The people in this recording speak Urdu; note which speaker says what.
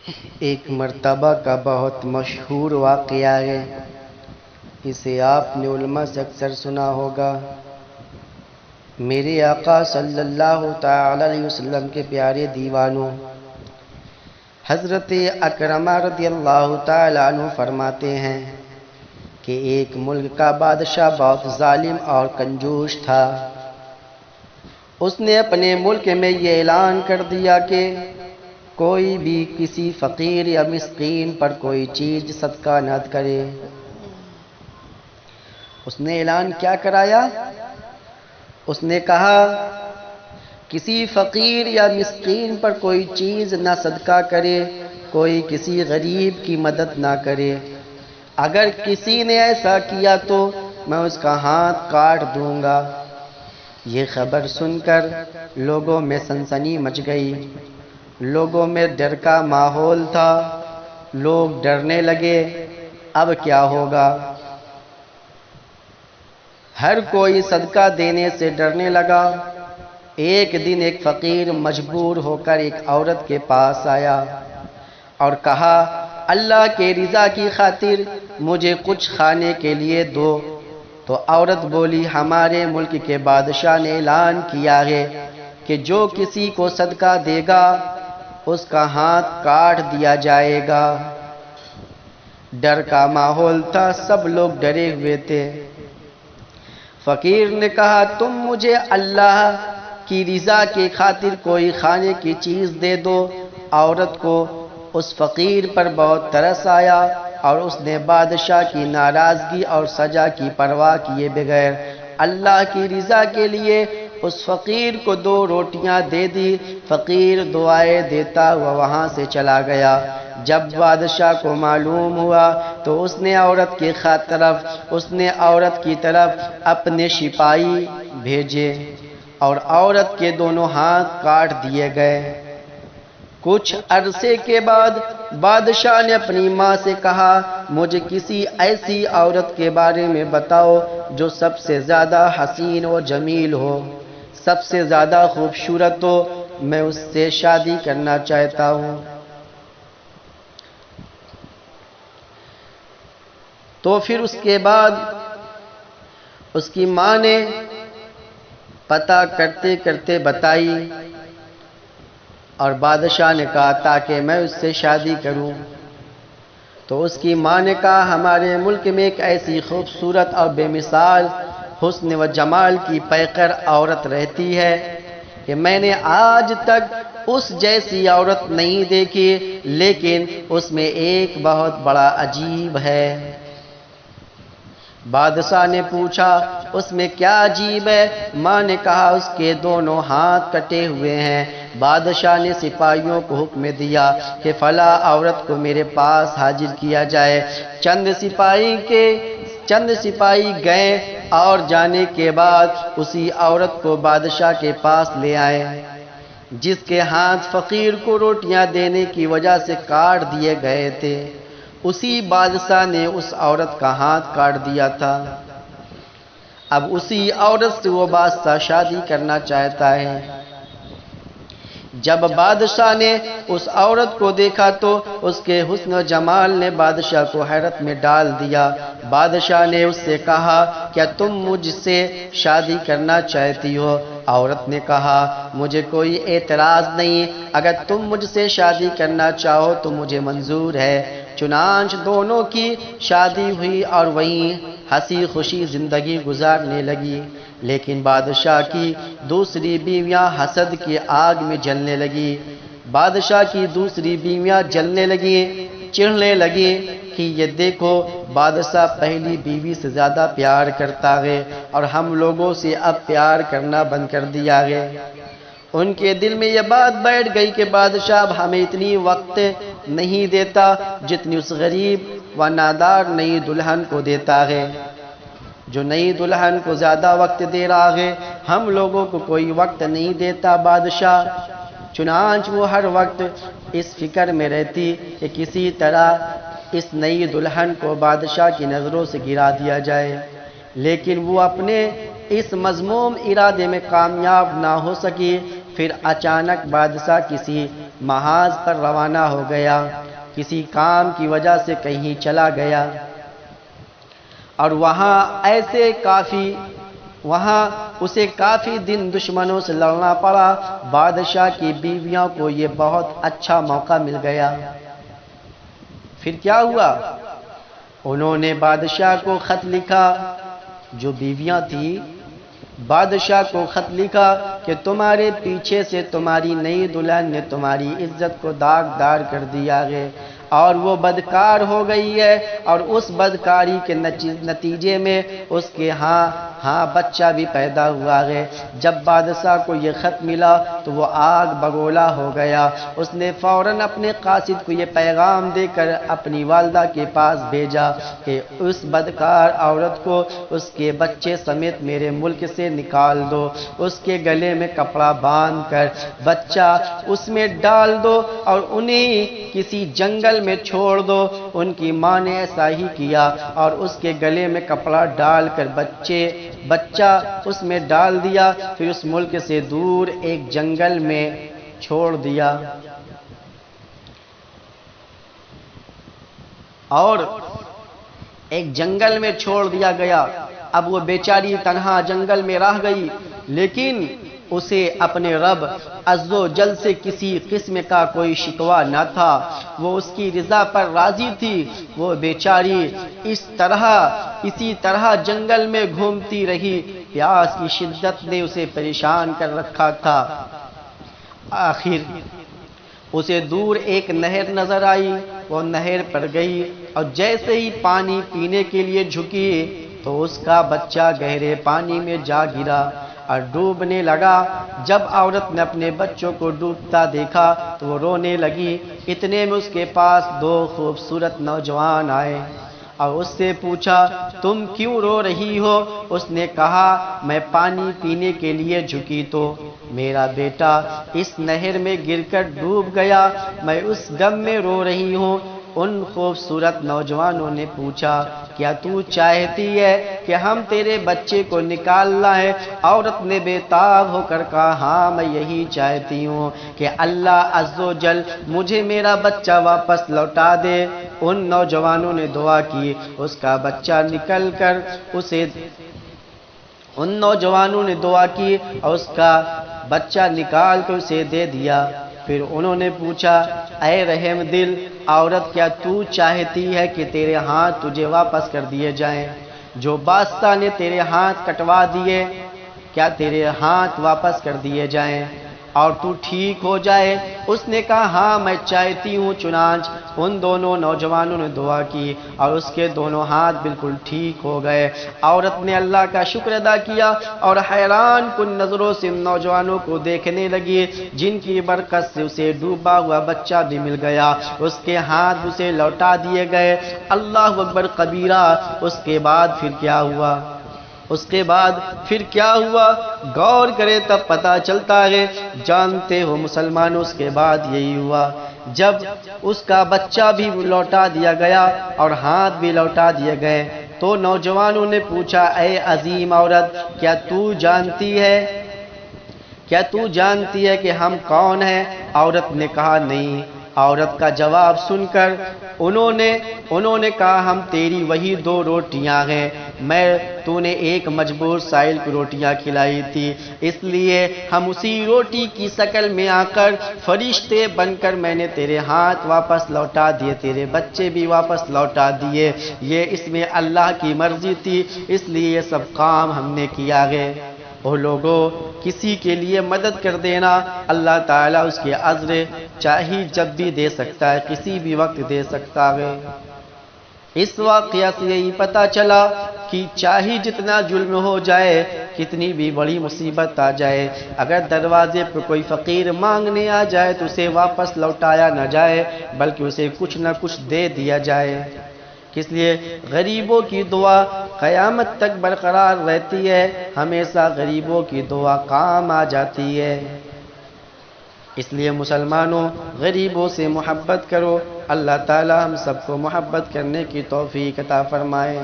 Speaker 1: ایک مرتبہ کا بہت مشہور واقعہ ہے، اسے آپ نے علماء سے اکثر سنا ہوگا۔ میرے آقا صلی اللہ تعالی علیہ وسلم کے پیارے دیوانوں، حضرت اکرمہ رضی اللہ تعالی عنہ فرماتے ہیں کہ ایک ملک کا بادشاہ بہت ظالم اور کنجوس تھا۔ اس نے اپنے ملک میں یہ اعلان کر دیا کہ کوئی بھی کسی فقیر یا مسکین پر کوئی چیز صدقہ نہ کرے۔ اس نے اعلان کیا کرایا؟ اس نے کہا کسی فقیر یا مسکین پر کوئی چیز نہ صدقہ کرے، کوئی کسی غریب کی مدد نہ کرے۔ اگر کسی نے ایسا کیا تو میں اس کا ہاتھ کاٹ دوں گا۔ یہ خبر سن کر لوگوں میں سنسنی مچ گئی، لوگوں میں ڈر کا ماحول تھا، لوگ ڈرنے لگے اب کیا ہوگا۔ ہر کوئی صدقہ دینے سے ڈرنے لگا۔ ایک دن ایک فقیر مجبور ہو کر ایک عورت کے پاس آیا اور کہا اللہ کے رضا کی خاطر مجھے کچھ کھانے کے لیے دو۔ تو عورت بولی ہمارے ملک کے بادشاہ نے اعلان کیا ہے کہ جو کسی کو صدقہ دے گا اس کا ہاتھ کاٹ دیا جائے گا۔ ڈر کا ماحول تھا، سب لوگ ڈرے ہوئے تھے۔ فقیر نے کہا تم مجھے اللہ کی رضا کی خاطر کوئی کھانے کی چیز دے دو۔ عورت کو اس فقیر پر بہت ترس آیا اور اس نے بادشاہ کی ناراضگی اور سزا کی پرواہ کیے بغیر اللہ کی رضا کے لیے اس فقیر کو 2 روٹیاں دے دی۔ فقیر دعائیں دیتا ہوا وہاں سے چلا گیا۔ جب بادشاہ کو معلوم ہوا تو اس نے عورت کی طرف اپنے سپاہی بھیجے اور عورت کے دونوں ہاتھ کاٹ دیے گئے۔ کچھ عرصے کے بعد بادشاہ نے اپنی ماں سے کہا مجھے کسی ایسی عورت کے بارے میں بتاؤ جو سب سے زیادہ حسین و جمیل ہو، سب سے زیادہ خوبصورت ہو، میں اس سے شادی کرنا چاہتا ہوں۔ تو پھر اس کے بعد اس کی ماں نے پتہ کرتے کرتے بتائی اور بادشاہ نے کہا تاکہ میں اس سے شادی کروں۔ تو اس کی ماں نے کہا ہمارے ملک میں ایک ایسی خوبصورت اور بے مثال حسن و جمال کی پیکر عورت رہتی ہے کہ میں نے آج تک اس جیسی عورت نہیں دیکھی، لیکن اس میں ایک بہت بڑا عجیب ہے۔ بادشاہ نے پوچھا اس میں کیا عجیب ہے؟ ماں نے کہا اس کے دونوں ہاتھ کٹے ہوئے ہیں۔ بادشاہ نے سپاہیوں کو حکم دیا کہ فلاں عورت کو میرے پاس حاضر کیا جائے۔ چند سپاہی گئے اور جانے کے بعد اسی عورت کو بادشاہ کے پاس لے آئے جس کے ہاتھ فقیر کو روٹیاں دینے کی وجہ سے کاٹ دیے گئے تھے۔ اسی بادشاہ نے اس عورت کا ہاتھ کاٹ دیا تھا۔ اب اسی عورت سے وہ بادشاہ شادی کرنا چاہتا ہے۔ جب بادشاہ نے اس عورت کو دیکھا تو اس کے حسن و جمال نے بادشاہ کو حیرت میں ڈال دیا۔ بادشاہ نے اس سے کہا کیا تم مجھ سے شادی کرنا چاہتی ہو؟ عورت نے کہا مجھے کوئی اعتراض نہیں، اگر تم مجھ سے شادی کرنا چاہو تو مجھے منظور ہے۔ چنانچہ دونوں کی شادی ہوئی اور وہیں ہنسی خوشی زندگی گزارنے لگی۔ لیکن بادشاہ کی دوسری بیویاں حسد کی آگ میں جلنے لگی۔ بادشاہ کی دوسری بیویاں جلنے لگی، چڑھنے لگی کہ یہ دیکھو بادشاہ پہلی بیوی سے زیادہ پیار کرتا ہے اور ہم لوگوں سے اب پیار کرنا بند کر دیا ہے۔ ان کے دل میں یہ بات بیٹھ گئی کہ بادشاہ اب ہمیں اتنی وقت نہیں دیتا جتنی اس غریب و نادار نئی دلہن کو دیتا ہے۔ جو نئی دلہن کو زیادہ وقت دے رہا ہے، ہم لوگوں کو کوئی وقت نہیں دیتا بادشاہ۔ چنانچہ وہ ہر وقت اس فکر میں رہتی کہ کسی طرح اس نئی دلہن کو بادشاہ کی نظروں سے گرا دیا جائے، لیکن وہ اپنے اس مذموم ارادے میں کامیاب نہ ہو سکی۔ پھر اچانک بادشاہ کسی محاذ پر روانہ ہو گیا، کسی کام کی وجہ سے کہیں چلا گیا، اور وہاں اسے کافی دن دشمنوں سے لڑنا پڑا۔ بادشاہ کی بیویوں کو یہ بہت اچھا موقع مل گیا۔ پھر کیا ہوا؟ انہوں نے بادشاہ کو خط لکھا، جو بیویاں تھیں، بادشاہ کو خط لکھا کہ تمہارے پیچھے سے تمہاری نئی دلہن نے تمہاری عزت کو داغدار کر دیا ہے، اور وہ بدکار ہو گئی ہے، اور اس بدکاری کے نتیجے میں اس کے ہاں بچہ بھی پیدا ہوا ہے۔ جب بادشاہ کو یہ خط ملا تو وہ آگ بگولا ہو گیا۔ اس نے فوراً اپنے قاصد کو یہ پیغام دے کر اپنی والدہ کے پاس بھیجا کہ اس بدکار عورت کو اس کے بچے سمیت میرے ملک سے نکال دو، اس کے گلے میں کپڑا باندھ کر بچہ اس میں ڈال دو اور انہیں کسی جنگل میں چھوڑ دو۔ ان کی ماں نے ایسا ہی کیا اور اس کے گلے میں کپڑا ڈال کر بچہ اس میں ڈال دیا، پھر اس ملک سے دور ایک جنگل میں چھوڑ دیا۔ اور ایک جنگل میں چھوڑ دیا گیا۔ اب وہ بیچاری تنہا جنگل میں رہ گئی، لیکن اسے اپنے رب عز و جل سے کسی قسم کا کوئی شکوہ نہ تھا، وہ اس کی رضا پر راضی تھی۔ وہ بیچاری اسی طرح جنگل میں گھومتی رہی، پیاس کی شدت نے اسے پریشان کر رکھا تھا۔ آخر اسے دور ایک نہر نظر آئی، وہ نہر پر گئی اور جیسے ہی پانی پینے کے لیے جھکی تو اس کا بچہ گہرے پانی میں جا گرا اور ڈوبنے لگا۔ جب عورت نے اپنے بچوں کو ڈوبتا دیکھا تو وہ رونے لگی۔ اتنے میں اس کے پاس دو خوبصورت نوجوان آئے اور اس سے پوچھا، تم کیوں رو رہی ہو؟ اس نے کہا، میں پانی پینے کے لیے جھکی تو میرا بیٹا اس نہر میں گر کر ڈوب گیا، میں اس غم میں رو رہی ہوں۔ ان خوبصورت نوجوانوں نے پوچھا، کیا تو چاہتی ہے کہ ہم تیرے بچے کو نکال لائیں؟ عورت نے بے تاب ہو کر کہا، ہاں میں یہی چاہتی ہوں کہ اللہ عز و جل مجھے میرا بچہ واپس لوٹا دے۔ ان نوجوانوں نے دعا کی، اس کا بچہ نکل کر اسے دے دیا۔ پھر انہوں نے پوچھا، اے رحم دل عورت، کیا تو چاہتی ہے کہ تیرے ہاتھ تجھے واپس کر دیے جائیں؟ جو بادشاہ نے تیرے ہاتھ کٹوا دیے، کیا تیرے ہاتھ واپس کر دیے جائیں اور تو ٹھیک ہو جائے؟ اس نے کہا، ہاں میں چاہتی ہوں۔ چنانچہ ان دونوں نوجوانوں نے دعا کی اور اس کے دونوں ہاتھ بالکل ٹھیک ہو گئے۔ عورت نے اللہ کا شکر ادا کیا اور حیران کن نظروں سے ان نوجوانوں کو دیکھنے لگی، جن کی برکت سے اسے ڈوبا ہوا بچہ بھی مل گیا، اس کے ہاتھ اسے لوٹا دیے گئے۔ اللہ اکبر کبیرہ۔ اس کے بعد پھر کیا ہوا؟ غور کرے تب پتہ چلتا ہے۔ جانتے ہو مسلمانوں، اس کے بعد یہی ہوا، جب اس کا بچہ بھی لوٹا دیا گیا اور ہاتھ بھی لوٹا دیے گئے تو نوجوانوں نے پوچھا، اے عظیم عورت، کیا تو جانتی ہے کہ ہم کون ہیں؟ عورت نے کہا، نہیں۔ عورت کا جواب سن کر انہوں نے کہا، ہم تیری وہی دو روٹیاں ہیں، تو نے ایک مجبور سائل کو روٹیاں کھلائی تھی، اس لیے ہم اسی روٹی کی شکل میں آ کر فرشتے بن کر میں نے تیرے ہاتھ واپس لوٹا دیے، تیرے بچے بھی واپس لوٹا دیے۔ یہ اس میں اللہ کی مرضی تھی، اس لیے یہ سب کام ہم نے کیا ہے۔ وہ لوگوں، کسی کے لیے مدد کر دینا، اللہ تعالیٰ اس کے اجر چاہی جب بھی دے سکتا ہے، کسی بھی وقت دے سکتا ہے۔ اس واقعہ سے یہی پتہ چلا کہ چاہے جتنا ظلم ہو جائے، کتنی بھی بڑی مصیبت آ جائے، اگر دروازے پر کوئی فقیر مانگنے آ جائے تو اسے واپس لوٹایا نہ جائے، بلکہ اسے کچھ نہ کچھ دے دیا جائے۔ اس لیے غریبوں کی دعا قیامت تک برقرار رہتی ہے، ہمیشہ غریبوں کی دعا کام آ جاتی ہے۔ اس لیے مسلمانوں، غریبوں سے محبت کرو، اللہ تعالی ہم سب کو محبت کرنے کی توفیق عطا فرمائے۔